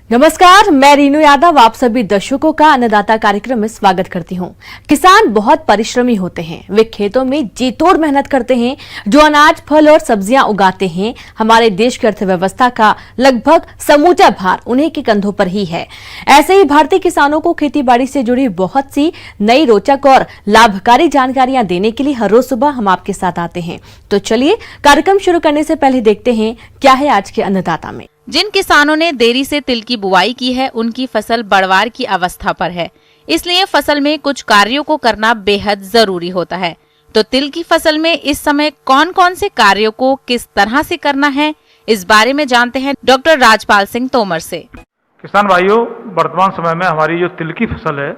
नमस्कार, मैं रीनू यादव आप सभी दर्शकों का अन्नदाता कार्यक्रम में स्वागत करती हूं। किसान बहुत परिश्रमी होते हैं। वे खेतों में जी तोड़ मेहनत करते हैं। जो अनाज, फल और सब्जियां उगाते हैं, हमारे देश की अर्थव्यवस्था का लगभग समूचा भार उन्हीं के कंधों पर ही है। ऐसे ही भारतीय किसानों को खेतीबाड़ी से जुड़ी बहुत सी नई, रोचक और लाभकारी जानकारियां देने के लिए हर रोज सुबह हम आपके साथ आते हैं। तो चलिए कार्यक्रम शुरू करने से पहले देखते हैं क्या है आज के अन्नदाता में। जिन किसानों ने देरी से तिल की बुआई की है, उनकी फसल बढ़वार की अवस्था पर है, इसलिए फसल में कुछ कार्यों को करना बेहद जरूरी होता है। तो तिल की फसल में इस समय कौन कौन से कार्यों को किस तरह से करना है, इस बारे में जानते हैं डॉक्टर राजपाल सिंह तोमर से। किसान भाइयों, वर्तमान समय में हमारी जो तिल की फसल है,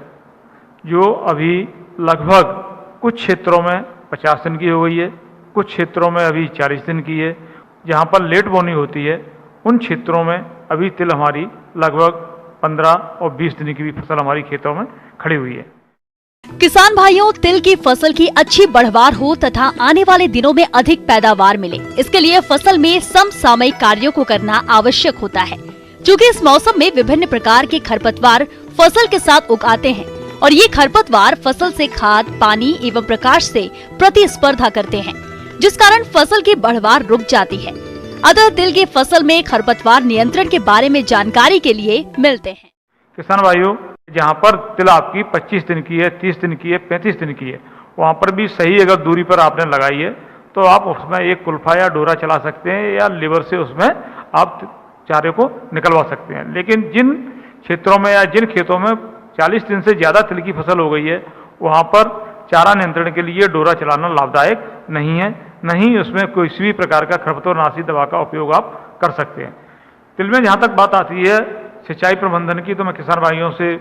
जो अभी लगभग कुछ क्षेत्रों में 50 दिन की हो गई है, कुछ क्षेत्रों में अभी 40 दिन की है। जहाँ पर लेट बोनी होती है उन क्षेत्रों में अभी तिल हमारी लगभग 15 और 20 दिन की भी फसल हमारी खेतों में खड़ी हुई है। किसान भाइयों, तिल की फसल की अच्छी बढ़वार हो तथा आने वाले दिनों में अधिक पैदावार मिले, इसके लिए फसल में समसामयिक कार्यों को करना आवश्यक होता है। क्योंकि इस मौसम में विभिन्न प्रकार के खरपतवार फसल के साथ उगाते हैं और ये खरपतवार फसल से खाद, पानी एवं प्रकाश से प्रतिस्पर्धा करते हैं, जिस कारण फसल की बढ़वार रुक जाती है। अतः तिल की फसल में खरपतवार नियंत्रण के बारे में जानकारी के लिए मिलते हैं। किसान भाइयों, जहाँ पर तिल आपकी 25 दिन की है, 30 दिन की है, 35 दिन की है, वहाँ पर भी सही अगर दूरी पर आपने लगाई है तो आप उसमें एक कुल्फा या डोरा चला सकते हैं या लीवर से उसमें आप चारे को निकलवा सकते हैं। लेकिन जिन क्षेत्रों में या जिन खेतों में 40 दिन से ज़्यादा तिल की फसल हो गई है, वहाँ पर चारा नियंत्रण के लिए डोरा चलाना लाभदायक नहीं है, नहीं उसमें किसी भी प्रकार का खरपतवारनाशी दवा का उपयोग आप कर सकते हैं। तिल में जहाँ तक बात आती है सिंचाई प्रबंधन की, तो मैं किसान भाइयों से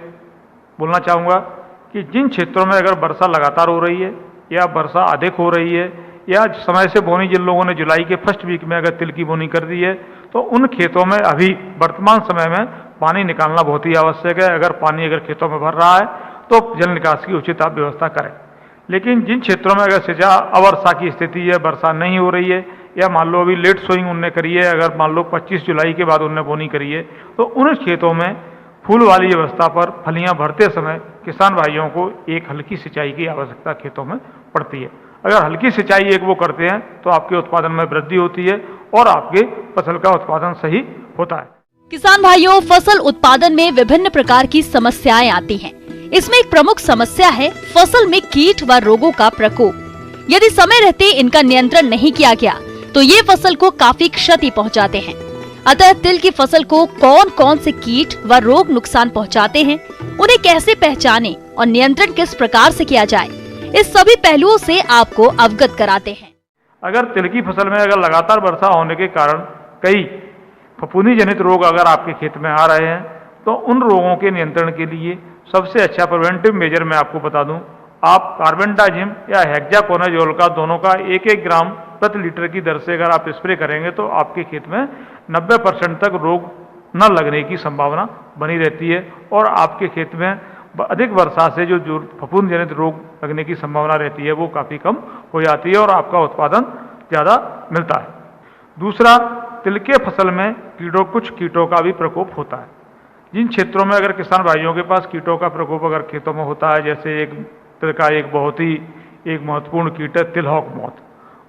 बोलना चाहूँगा कि जिन क्षेत्रों में अगर वर्षा लगातार हो रही है या वर्षा अधिक हो रही है या समय से बोनी जिन लोगों ने जुलाई के फर्स्ट वीक में अगर तिल की बोनी कर दी है, तो उन खेतों में अभी वर्तमान समय में पानी निकालना बहुत ही आवश्यक है। अगर पानी अगर खेतों में भर रहा है तो जल निकास की उचित आप व्यवस्था करें। लेकिन जिन क्षेत्रों में अगर सिंचा अवर्षा की स्थिति है, वर्षा नहीं हो रही है या मान लो अभी लेट सोइंग उनने करी है, अगर मान लो 25 जुलाई के बाद उनने बोनी करी है, तो उन खेतों में फूल वाली अवस्था पर फलियां भरते समय किसान भाइयों को एक हल्की सिंचाई की आवश्यकता खेतों में पड़ती है। अगर हल्की सिंचाई एक वो करते हैं तो आपके उत्पादन में वृद्धि होती है और आपके फसल का उत्पादन सही होता है। किसान भाइयों, फसल उत्पादन में विभिन्न प्रकार की समस्याएं आती हैं। इसमें एक प्रमुख समस्या है फसल में कीट व रोगों का प्रकोप। यदि समय रहते इनका नियंत्रण नहीं किया गया तो ये फसल को काफी क्षति पहुंचाते हैं। अतः तिल की फसल को कौन कौन से कीट व रोग नुकसान पहुंचाते हैं, उन्हें कैसे पहचानें और नियंत्रण किस प्रकार से किया जाए, इस सभी पहलुओं से आपको अवगत कराते हैं। अगर तिल की फसल में अगर लगातार वर्षा होने के कारण कई फफूंदी जनित रोग अगर आपके खेत में आ रहे हैं, तो उन रोगों के नियंत्रण के लिए सबसे अच्छा प्रिवेंटिव मेजर मैं आपको बता दूं, आप कार्बेंडाजिम या हेक्साकोनाजोल का दोनों का 1-1 ग्राम प्रति लीटर की दर से अगर आप स्प्रे करेंगे तो आपके खेत में 90% तक रोग न लगने की संभावना बनी रहती है और आपके खेत में अधिक वर्षा से जो फफूंद जनित रोग लगने की संभावना रहती है वो काफ़ी कम हो जाती है और आपका उत्पादन ज़्यादा मिलता है। दूसरा, तिल के फसल में कुछ कीटों का भी प्रकोप होता है। जिन क्षेत्रों में अगर किसान भाइयों के पास कीटों का प्रकोप अगर खेतों में होता है, जैसे एक तिल का एक बहुत ही एक महत्वपूर्ण कीट है तिलहॉक मॉथ,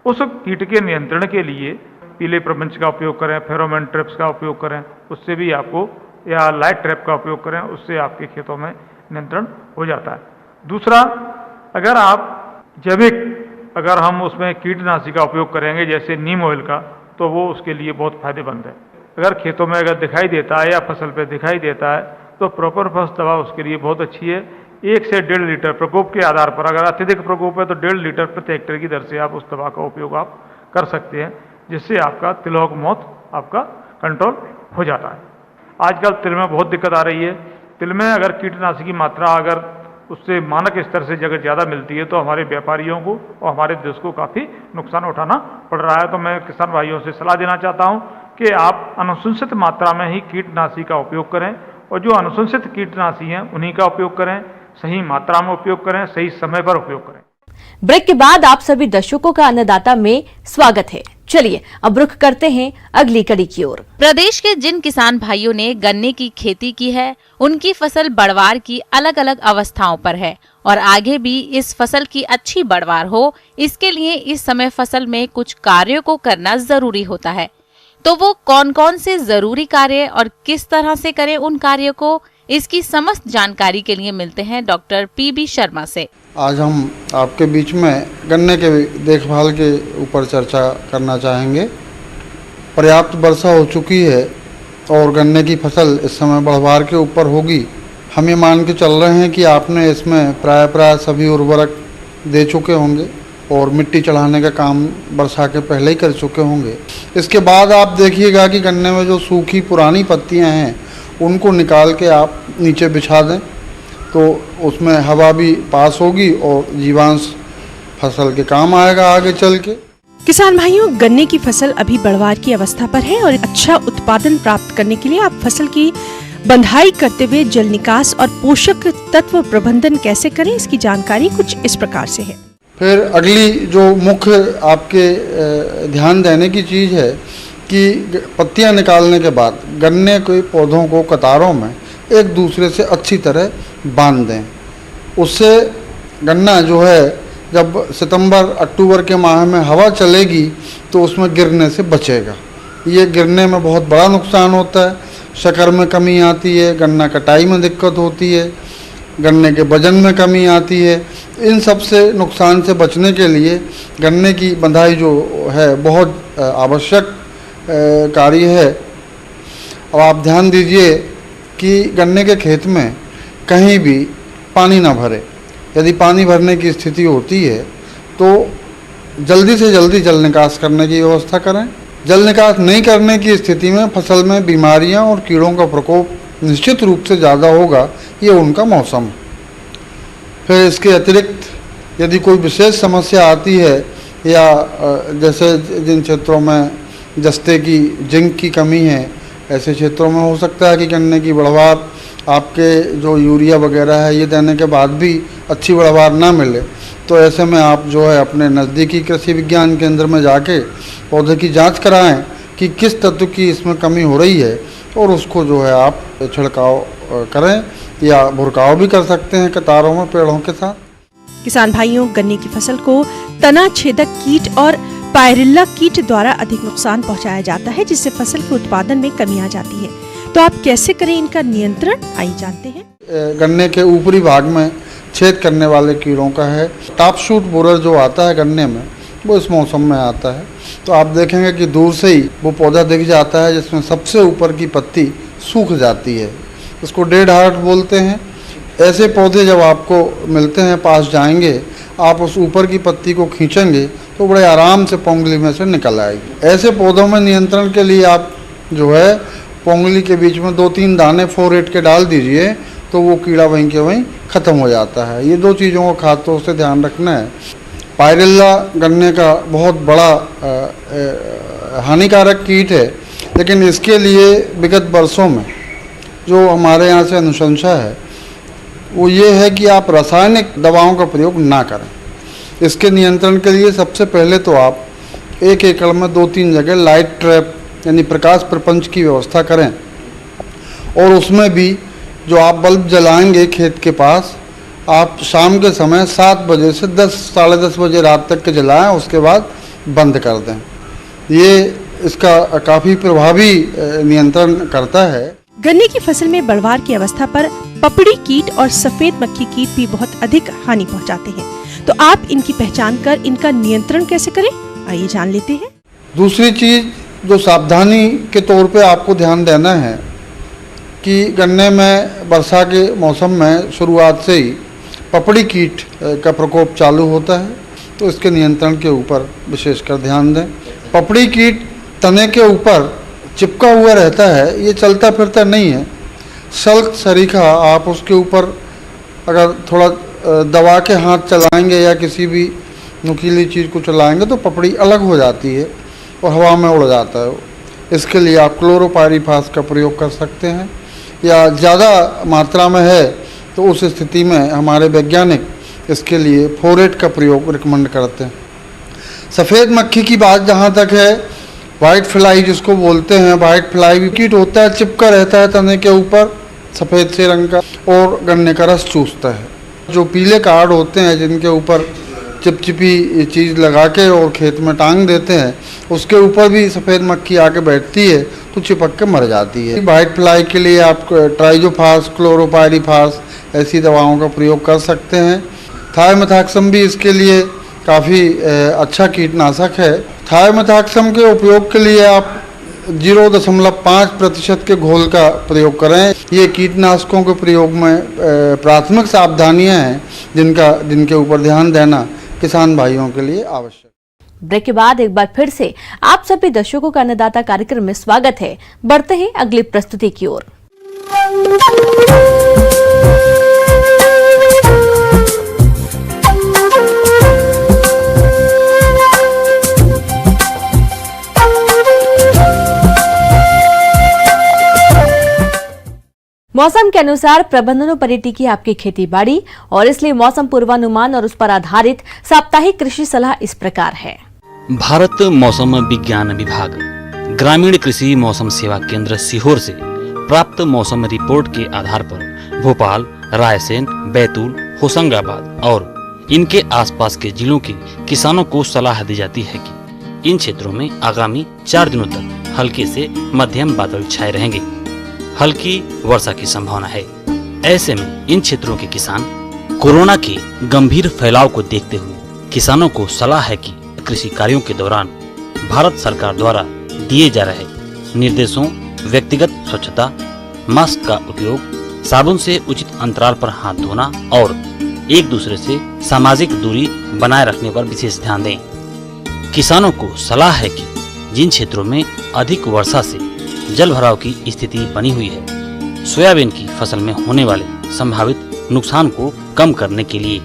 उस कीट के नियंत्रण के लिए पीले प्रपंच का उपयोग करें, फेरोमोन ट्रैप्स का उपयोग करें, उससे भी आपको, या लाइट ट्रैप का उपयोग करें, उससे आपके खेतों में नियंत्रण हो जाता है। दूसरा, अगर आप जैविक अगर हम उसमें कीटनाशी का उपयोग करेंगे जैसे नीम ऑयल का, तो वो उसके लिए बहुत फायदेमंद है। अगर खेतों में अगर दिखाई देता है या फसल पे दिखाई देता है तो प्रॉपर फर्स्ट दवा उसके लिए बहुत अच्छी है। 1 से 1.5 लीटर प्रकोप के आधार पर, अगर अत्यधिक प्रकोप है तो 1.5 लीटर प्रति हेक्टेयर की दर से आप उस दवा का उपयोग आप कर सकते हैं, जिससे आपका तिलहॉक मॉथ आपका कंट्रोल हो जाता है। आजकल तिल में बहुत दिक्कत आ रही है। तिल में अगर कीटनाशी की मात्रा अगर उससे मानक स्तर से जगह ज़्यादा मिलती है तो हमारे व्यापारियों को और हमारे देश को काफ़ी नुकसान उठाना पड़ रहा है। तो मैं किसान भाइयों से सलाह देना चाहता हूँ कि आप अनुशंसित मात्रा में ही कीटनाशी का उपयोग करें और जो अनुशंसित कीटनाशी हैं उन्हीं का उपयोग करें, सही मात्रा में उपयोग करें, सही समय पर उपयोग करें। ब्रेक के बाद आप सभी दर्शकों का अन्नदाता में स्वागत है। चलिए अब रुख करते हैं अगली कड़ी की ओर। प्रदेश के जिन किसान भाइयों ने गन्ने की खेती की है, उनकी फसल बढ़वार की अलग अलग अवस्थाओं पर है और आगे भी इस फसल की अच्छी बढ़वार हो, इसके लिए इस समय फसल में कुछ कार्यों को करना जरूरी होता है। तो वो कौन कौन से जरूरी कार्य और किस तरह से करें उन कार्यों को, इसकी समस्त जानकारी के लिए मिलते हैं डॉक्टर पीबी शर्मा से। आज हम आपके बीच में गन्ने के देखभाल के ऊपर चर्चा करना चाहेंगे। पर्याप्त वर्षा हो चुकी है और गन्ने की फसल इस समय बढ़वार के ऊपर होगी। हम ये मान के चल रहे हैं कि आपने इसमें प्राय सभी उर्वरक दे चुके होंगे और मिट्टी चढ़ाने का काम वर्षा के पहले ही कर चुके होंगे। इसके बाद आप देखिएगा कि गन्ने में जो सूखी पुरानी पत्तियां हैं उनको निकाल के आप नीचे बिछा दें, तो उसमें हवा भी पास होगी और जीवांश फसल के काम आएगा आगे चल के। किसान भाइयों, गन्ने की फसल अभी बढ़वार की अवस्था पर है और अच्छा उत्पादन प्राप्त करने के लिए आप फसल की बंधाई करते हुए जल निकास और पोषक तत्व प्रबंधन कैसे करें, इसकी जानकारी कुछ इस प्रकार से है। फिर अगली जो मुख्य आपके ध्यान देने की चीज़ है कि पत्तियां निकालने के बाद गन्ने के पौधों को कतारों में एक दूसरे से अच्छी तरह बांध दें। उससे गन्ना जो है जब सितंबर अक्टूबर के माह में हवा चलेगी तो उसमें गिरने से बचेगा। ये गिरने में बहुत बड़ा नुकसान होता है, शक्कर में कमी आती है, गन्ना कटाई में दिक्कत होती है, गन्ने के वजन में कमी आती है। इन सब से नुकसान से बचने के लिए गन्ने की बंधाई जो है बहुत आवश्यक कार्य है। अब आप ध्यान दीजिए कि गन्ने के खेत में कहीं भी पानी ना भरे। यदि पानी भरने की स्थिति होती है तो जल्दी से जल्दी जल निकास करने की व्यवस्था करें। जल निकास नहीं करने की स्थिति में फसल में बीमारियां और कीड़ों का प्रकोप निश्चित रूप से ज़्यादा होगा, ये उनका मौसम। फिर इसके अतिरिक्त यदि कोई विशेष समस्या आती है या जैसे जिन क्षेत्रों में जस्ते की जिंक की कमी है, ऐसे क्षेत्रों में हो सकता है कि गन्ने की बढ़वार आपके जो यूरिया वगैरह है ये देने के बाद भी अच्छी बढ़वार ना मिले, तो ऐसे में आप जो है अपने नज़दीकी कृषि विज्ञान केंद्र में जाके पौधे की जांच कराएं कि किस तत्व की इसमें कमी हो रही है और उसको जो है आप छिड़काव करें या भुरकाव भी कर सकते हैं कतारों में पेड़ों के साथ। किसान भाइयों, गन्ने की फसल को तना छेदक कीट और पायरिल्ला कीट द्वारा अधिक नुकसान पहुंचाया जाता है, जिससे फसल के उत्पादन में कमी आ जाती है। तो आप कैसे करें इनका नियंत्रण, आइए जानते हैं। गन्ने के ऊपरी भाग में छेद करने वाले कीड़ों का है टॉप शूट बोरर जो आता है गन्ने में, वो इस मौसम में आता है। तो आप देखेंगे कि दूर से ही वो पौधा दिख जाता है जिसमें सबसे ऊपर की पत्ती सूख जाती है, इसको डेड हार्ट बोलते हैं। ऐसे पौधे जब आपको मिलते हैं, पास जाएंगे, आप उस ऊपर की पत्ती को खींचेंगे तो बड़े आराम से पोंगली में से निकल आएगी। ऐसे पौधों में नियंत्रण के लिए आप जो है पोंगली के बीच में 2-3 दाने 4-8 के डाल दीजिए, तो वो कीड़ा वहीं के वहीं ख़त्म हो जाता है। ये 2 चीज़ों को खास तौर से ध्यान रखना है। पायरिल्ला गन्ने का बहुत बड़ा हानिकारक कीट है, लेकिन इसके लिए विगत वर्षों में जो हमारे यहाँ से अनुशंसा है वो ये है कि आप रासायनिक दवाओं का प्रयोग ना करें। इसके नियंत्रण के लिए सबसे पहले तो आप 1 एकड़ में 2-3 जगह लाइट ट्रैप यानी प्रकाश प्रपंच की व्यवस्था करें, और उसमें भी जो आप बल्ब जलाएंगे खेत के पास, आप शाम के समय 7 बजे से 10-साढ़े 10 बजे रात तक के जलाएं, उसके बाद बंद कर दें। ये इसका काफ़ी प्रभावी नियंत्रण करता है। गन्ने की फसल में बढ़वार की अवस्था पर पपड़ी कीट और सफेद मक्खी कीट भी बहुत अधिक हानि पहुंचाते हैं। तो आप इनकी पहचान कर इनका नियंत्रण कैसे करें, आइए जान लेते हैं। दूसरी चीज़ जो सावधानी के तौर पे आपको ध्यान देना है कि गन्ने में वर्षा के मौसम में शुरुआत से ही पपड़ी कीट का प्रकोप चालू होता है, तो इसके नियंत्रण के ऊपर विशेषकर ध्यान दें। पपड़ी कीट तने के ऊपर चिपका हुआ रहता है, ये चलता फिरता नहीं है। सल्क सरीखा आप उसके ऊपर अगर थोड़ा दबा के हाथ चलाएंगे या किसी भी नुकीली चीज़ को चलाएंगे तो पपड़ी अलग हो जाती है और हवा में उड़ जाता है। इसके लिए आप क्लोरोपाइरीफास का प्रयोग कर सकते हैं, या ज़्यादा मात्रा में है तो उस स्थिति में हमारे वैज्ञानिक इसके लिए फोरेट का प्रयोग रिकमेंड करते हैं। सफ़ेद मक्खी की बात जहाँ तक है, वाइट फ्लाई जिसको बोलते हैं, वाइट फ्लाई भी कीट होता है, चिपका रहता है तने के ऊपर सफ़ेद से रंग का और गन्ने का रस चूसता है। जो पीले कार्ड होते हैं जिनके ऊपर चिपचिपी चीज़ लगा के और खेत में टांग देते हैं, उसके ऊपर भी सफ़ेद मक्खी आके बैठती है तो चिपक के मर जाती है। वाइट फ्लाई के लिए आप ट्राइजोफास, क्लोरोपायरीफास ऐसी दवाओं का प्रयोग कर सकते हैं। थायोमेथाक्सम भी इसके लिए काफ़ी अच्छा कीटनाशक है। थायोमेथाक्सम के उपयोग के लिए आप 0.5% के घोल का प्रयोग करें। ये कीटनाशकों के प्रयोग में प्राथमिक सावधानियां हैं जिनके ऊपर ध्यान देना किसान भाइयों के लिए आवश्यक। ब्रेक के बाद एक बार फिर से आप सभी दर्शकों का अन्नदाता कार्यक्रम में स्वागत है। बढ़ते हैं अगली प्रस्तुति की ओर। मौसम के अनुसार प्रबंधनों पर टिकी आपकी खेती बाड़ी, और इसलिए मौसम पूर्वानुमान और उस पर आधारित साप्ताहिक कृषि सलाह इस प्रकार है। भारत मौसम विज्ञान विभाग ग्रामीण कृषि मौसम सेवा केंद्र सीहोर से प्राप्त मौसम रिपोर्ट के आधार पर भोपाल, रायसेन, बैतूल, होशंगाबाद और इनके आसपास के जिलों के किसानों को सलाह दी जाती है कि इन क्षेत्रों में आगामी 4 दिनों तक हल्के से मध्यम बादल छाए रहेंगे। हल्की वर्षा की संभावना है। ऐसे में इन क्षेत्रों के किसान कोरोना के गंभीर फैलाव को देखते हुए किसानों को सलाह है कि कृषि कार्यों के दौरान भारत सरकार द्वारा दिए जा रहे निर्देशों, व्यक्तिगत स्वच्छता, मास्क का उपयोग, साबुन से उचित अंतराल पर हाथ धोना और एक दूसरे से सामाजिक दूरी बनाए रखने पर विशेष ध्यान दें। किसानों को सलाह है कि जिन क्षेत्रों में अधिक वर्षा से जल भराव की स्थिति बनी हुई है, सोयाबीन की फसल में होने वाले संभावित नुकसान को कम करने के लिए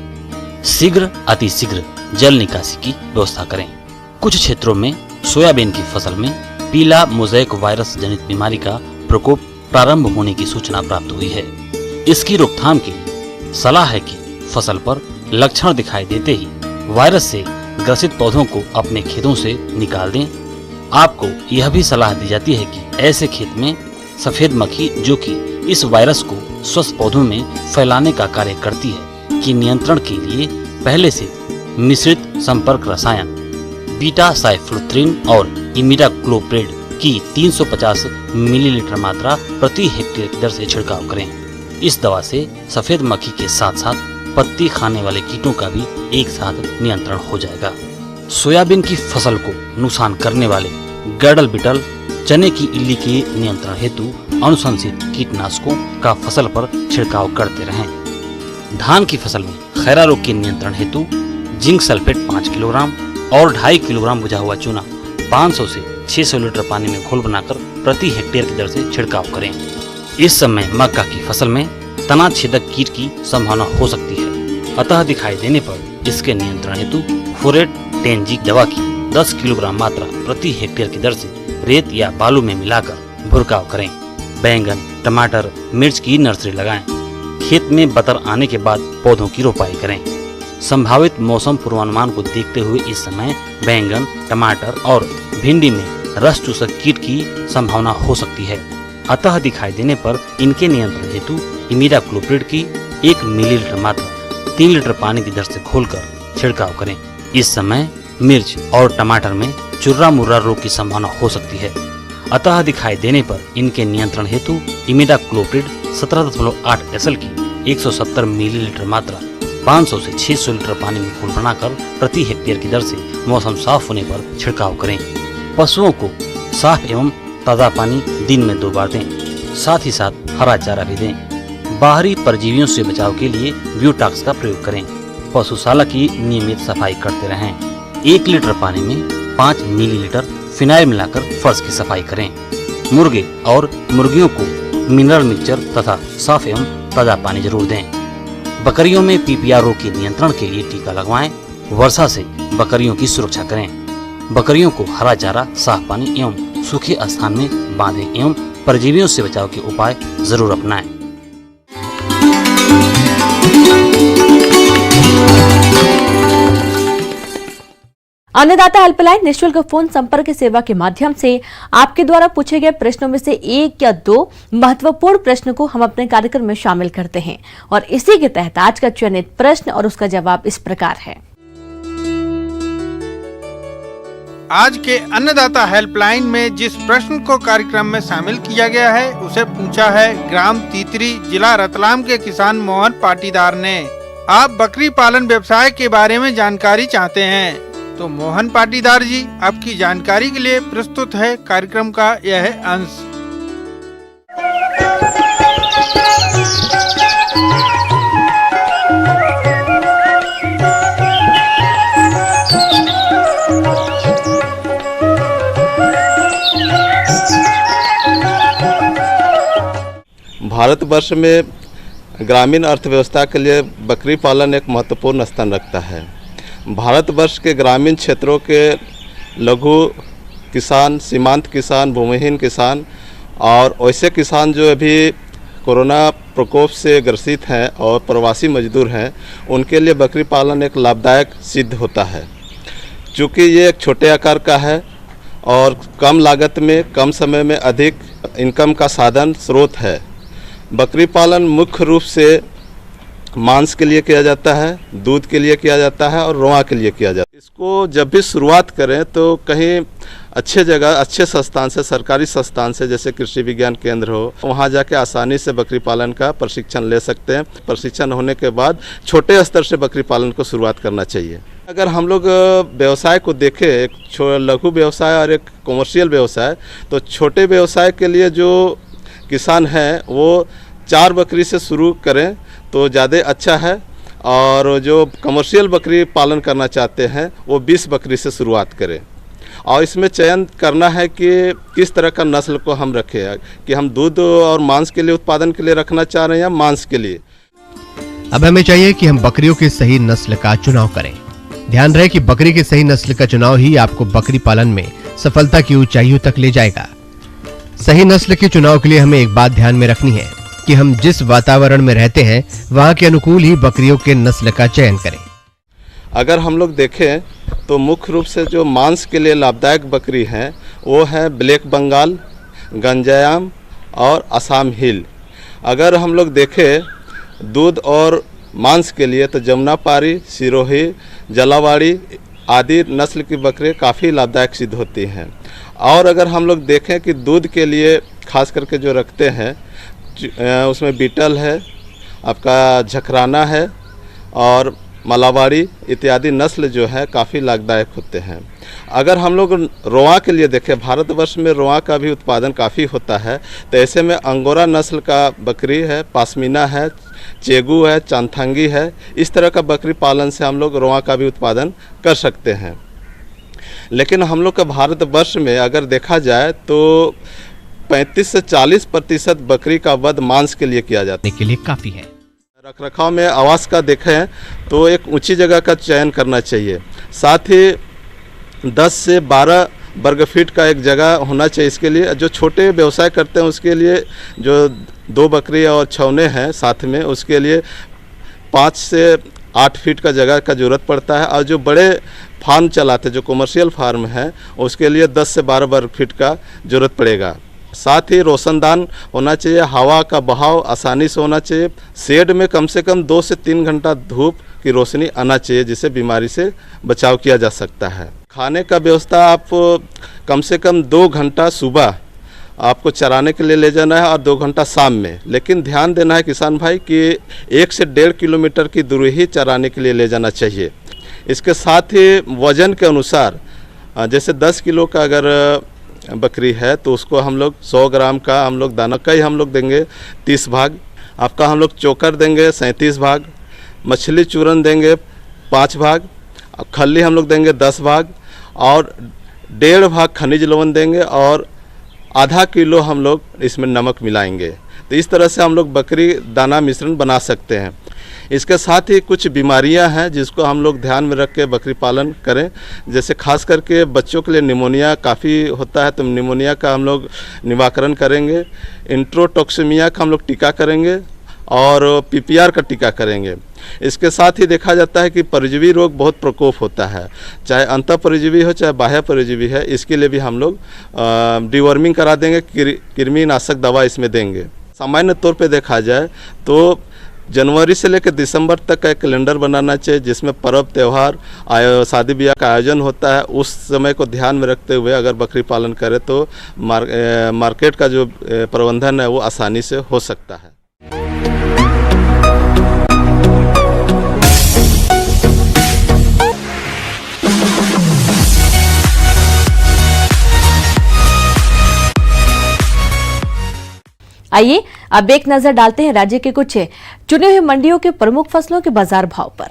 शीघ्र अतिशीघ्र जल निकासी की व्यवस्था करें। कुछ क्षेत्रों में सोयाबीन की फसल में पीला मोज़ेक वायरस जनित बीमारी का प्रकोप प्रारंभ होने की सूचना प्राप्त हुई है। इसकी रोकथाम के लिए सलाह है कि फसल पर लक्षण दिखाई देते ही वायरस से ग्रसित पौधों को अपने खेतों से निकाल दें। आपको यह भी सलाह दी जाती है कि ऐसे खेत में सफेद मक्खी, जो कि इस वायरस को स्वस्थ पौधों में फैलाने का कार्य करती है, की नियंत्रण के लिए पहले से मिश्रित संपर्क रसायन बीटा साइफ्लोथ्रिन और इमिडाक्लोप्रिड की 350 मिलीलीटर मात्रा प्रति हेक्टेयर की दर से छिड़काव करें। इस दवा से सफेद मक्खी के साथ साथ पत्ती खाने वाले कीटों का भी एक साथ नियंत्रण हो जाएगा। सोयाबीन की फसल को नुकसान करने वाले गैडल बिटल, चने की इल्ली के नियंत्रण हेतु अनुशंसित कीटनाशकों का फसल पर छिड़काव करते रहें। धान की फसल में खैरा रोग के नियंत्रण हेतु जिंक सल्फेट 5 किलोग्राम और 2.5 किलोग्राम बुझा हुआ चूना 500 से 600 लीटर पानी में घोल बनाकर प्रति हेक्टेयर की दर से छिड़काव करें। इस समय मक्का की फसल में तना छेदक कीट की संभावना हो सकती है, अतः दिखाई देने पर इसके नियंत्रण हेतु फोरेट टेंजिक दवा की 10 किलोग्राम मात्रा प्रति हेक्टेयर की दर से रेत या बालू में मिलाकर भुरकाव करें। बैंगन, टमाटर, मिर्च की नर्सरी लगाएं। खेत में बतर आने के बाद पौधों की रोपाई करें। संभावित मौसम पूर्वानुमान को देखते हुए इस समय बैंगन, टमाटर और भिंडी में रस चूसक कीट की संभावना हो सकती है, अतः दिखाई देने पर इनके नियंत्रण हेतु इमिडाक्लोप्रिड की 1 मिलीलीटर मात्रा 3 लीटर पानी की दर से घोलकर छिड़काव करें। इस समय मिर्च और टमाटर में चुर्रा मुर्रा रोग की संभावना हो सकती है, अतः दिखाई देने पर इनके नियंत्रण हेतु इमिडाक्लोप्रिड 17.8 SL की 170 मिलीलीटर मात्रा 500 से 600 लीटर पानी में घोल बनाकर प्रति हेक्टेयर की दर से मौसम साफ होने पर छिड़काव करें। पशुओं को साफ एवं ताज़ा पानी दिन में 2 बार दें, साथ ही साथ हरा चारा भी दें। बाहरी परजीवियों से बचाव के लिए ब्यूटॉक्स का प्रयोग करें। पशुशाला की नियमित सफाई करते रहें। 1 लीटर पानी में 5 मिलीलीटर फिनाइल मिलाकर फर्श की सफाई करें। मुर्गे और मुर्गियों को मिनरल मिक्सचर तथा साफ एवं ताज़ा पानी जरूर दें। बकरियों में पीपीआर रोग के नियंत्रण के लिए टीका लगवाएं। वर्षा से बकरियों की सुरक्षा करें। बकरियों को हरा चारा, साफ पानी एवं सूखे स्थान में बांधें एवं परजीवियों से बचाव के उपाय जरूर अपनाएं। अन्नदाता हेल्पलाइन निःशुल्क फोन संपर्क सेवा के माध्यम से आपके द्वारा पूछे गए प्रश्नों में से एक या दो महत्वपूर्ण प्रश्न को हम अपने कार्यक्रम में शामिल करते हैं और इसी के तहत आज का चयनित प्रश्न और उसका जवाब इस प्रकार है। आज के अन्नदाता हेल्पलाइन में जिस प्रश्न को कार्यक्रम में शामिल किया गया है उसे पूछा है ग्राम तीतरी, जिला रतलाम के किसान मोहन पाटीदार ने। आप बकरी पालन व्यवसाय के बारे में जानकारी चाहते हैं तो मोहन पाटीदार जी आपकी जानकारी के लिए प्रस्तुत है कार्यक्रम का यह अंश। भारतवर्ष में ग्रामीण अर्थव्यवस्था के लिए बकरी पालन एक महत्वपूर्ण स्थान रखता है। भारतवर्ष के ग्रामीण क्षेत्रों के लघु किसान, सीमांत किसान, भूमिहीन किसान और वैसे किसान जो अभी कोरोना प्रकोप से ग्रसित हैं और प्रवासी मजदूर हैं, उनके लिए बकरी पालन एक लाभदायक सिद्ध होता है। चूँकि ये एक छोटे आकार का है और कम लागत में कम समय में अधिक इनकम का साधन स्रोत है। बकरी पालन मुख्य रूप से मांस के लिए किया जाता है, दूध के लिए किया जाता है और रोआ के लिए किया जाता है। इसको जब भी शुरुआत करें तो कहीं अच्छे जगह, अच्छे संस्थान से, सरकारी संस्थान से, जैसे कृषि विज्ञान केंद्र हो, वहाँ जाके आसानी से बकरी पालन का प्रशिक्षण ले सकते हैं। प्रशिक्षण होने के बाद छोटे स्तर से बकरी पालन को शुरुआत करना चाहिए। अगर हम लोग व्यवसाय को देखें, एक लघु व्यवसाय और एक कॉमर्शियल व्यवसाय, तो छोटे व्यवसाय के लिए जो किसान हैं वो 4 बकरी से शुरू करें तो ज़्यादा अच्छा है और जो कमर्शियल बकरी पालन करना चाहते हैं वो 20 बकरी से शुरुआत करें। और इसमें चयन करना है कि किस तरह का नस्ल को हम रखें, कि हम दूध और मांस के लिए उत्पादन के लिए रखना चाह रहे हैं या मांस के लिए। अब हमें चाहिए कि हम बकरियों की सही नस्ल का चुनाव करें। ध्यान रहे कि बकरी की सही नस्ल का चुनाव ही आपको बकरी पालन में सफलता की ऊंचाइयों तक ले जाएगा। सही नस्ल के चुनाव के लिए हमें एक बात ध्यान में रखनी है कि हम जिस वातावरण में रहते हैं वहाँ के अनुकूल ही बकरियों के नस्ल का चयन करें। अगर हम लोग देखें तो मुख्य रूप से जो मांस के लिए लाभदायक बकरी हैं वो है ब्लैक बंगाल, गंजायाम और असम हिल। अगर हम लोग देखें दूध और मांस के लिए तो जमुनापारी, सिरोही, जलावाड़ी आदि नस्ल की बकरी काफ़ी लाभदायक सिद्ध होती हैं। और अगर हम लोग देखें कि दूध के लिए खास करके जो रखते हैं उसमें बीटल है, आपका झकराना है और मलावाड़ी इत्यादि नस्ल जो है काफ़ी लाभदायक होते हैं। अगर हम लोग रोआ के लिए देखें, भारतवर्ष में रोआ का भी उत्पादन काफ़ी होता है, तो ऐसे में अंगोरा नस्ल का बकरी है, पासमीना है, चेगू है, चांथंगी है। इस तरह का बकरी पालन से हम लोग रोआ का भी उत्पादन कर सकते हैं। लेकिन हम लोग का भारतवर्ष में अगर देखा जाए तो 35 से 40% बकरी का वध मांस के लिए किया जाता है। के लिए काफी है। रखरखाव में आवास का देखें तो एक ऊंची जगह का चयन करना चाहिए। साथ ही 10 से 12 वर्ग फीट का एक जगह होना चाहिए। इसके लिए जो छोटे व्यवसाय करते हैं उसके लिए जो 2 बकरी और छौने हैं साथ में, उसके लिए 5 से 8 फीट का जगह का ज़रूरत पड़ता है। और जो बड़े फार्म चलाते जो कमर्शियल फार्म हैं उसके लिए 10 से 12 वर्ग फीट का ज़रूरत पड़ेगा। साथ ही रोशनदान होना चाहिए, हवा का बहाव आसानी से होना चाहिए। शेड में कम से कम 2 से 3 घंटा धूप की रोशनी आना चाहिए, जिससे बीमारी से बचाव किया जा सकता है। खाने का व्यवस्था आप कम से कम 2 घंटा सुबह आपको चराने के लिए ले जाना है और 2 घंटा शाम में। लेकिन ध्यान देना है किसान भाई कि 1 से 1.5 किलोमीटर की दूरी ही चराने के लिए ले जाना चाहिए। इसके साथ ही वजन के अनुसार, जैसे 10 किलो का अगर बकरी है तो उसको हम लोग 100 ग्राम का हम लोग दाना का ही हम लोग देंगे 30 भाग, आपका हम लोग चोकर देंगे 37 भाग, मछली चूरन देंगे 5 भाग, खल्ली हम लोग देंगे 10 भाग और 1.5 भाग खनिज लवण देंगे और आधा किलो हम लोग इसमें नमक मिलाएंगे। तो इस तरह से हम लोग बकरी दाना मिश्रण बना सकते हैं। इसके साथ ही कुछ बीमारियां हैं जिसको हम लोग ध्यान में रख के बकरी पालन करें। जैसे खास करके बच्चों के लिए निमोनिया काफ़ी होता है, तो निमोनिया का हम लोग निवारण करेंगे। इंट्रोटॉक्सिमिया का हम लोग टीका करेंगे और पीपीआर का टीका करेंगे। इसके साथ ही देखा जाता है कि परजीवी रोग बहुत प्रकोप होता है, चाहे अंतः परजीवी हो चाहे बाह्य परजीवी है, इसके लिए भी हम लोग डिवर्मिंग करा देंगे, कृमिनाशक दवा इसमें देंगे। सामान्य तौर पे देखा जाए तो जनवरी से लेकर दिसंबर तक का एक कैलेंडर बनाना चाहिए जिसमें पर्व त्यौहार शादी ब्याह का आयोजन होता है। उस समय को ध्यान में रखते हुए अगर बकरी पालन करें तो मार्केट का जो प्रबंधन है वो आसानी से हो सकता है। आइए अब एक नजर डालते हैं राज्य के कुछ चुने हुए मंडियों के प्रमुख फसलों के बाजार भाव पर।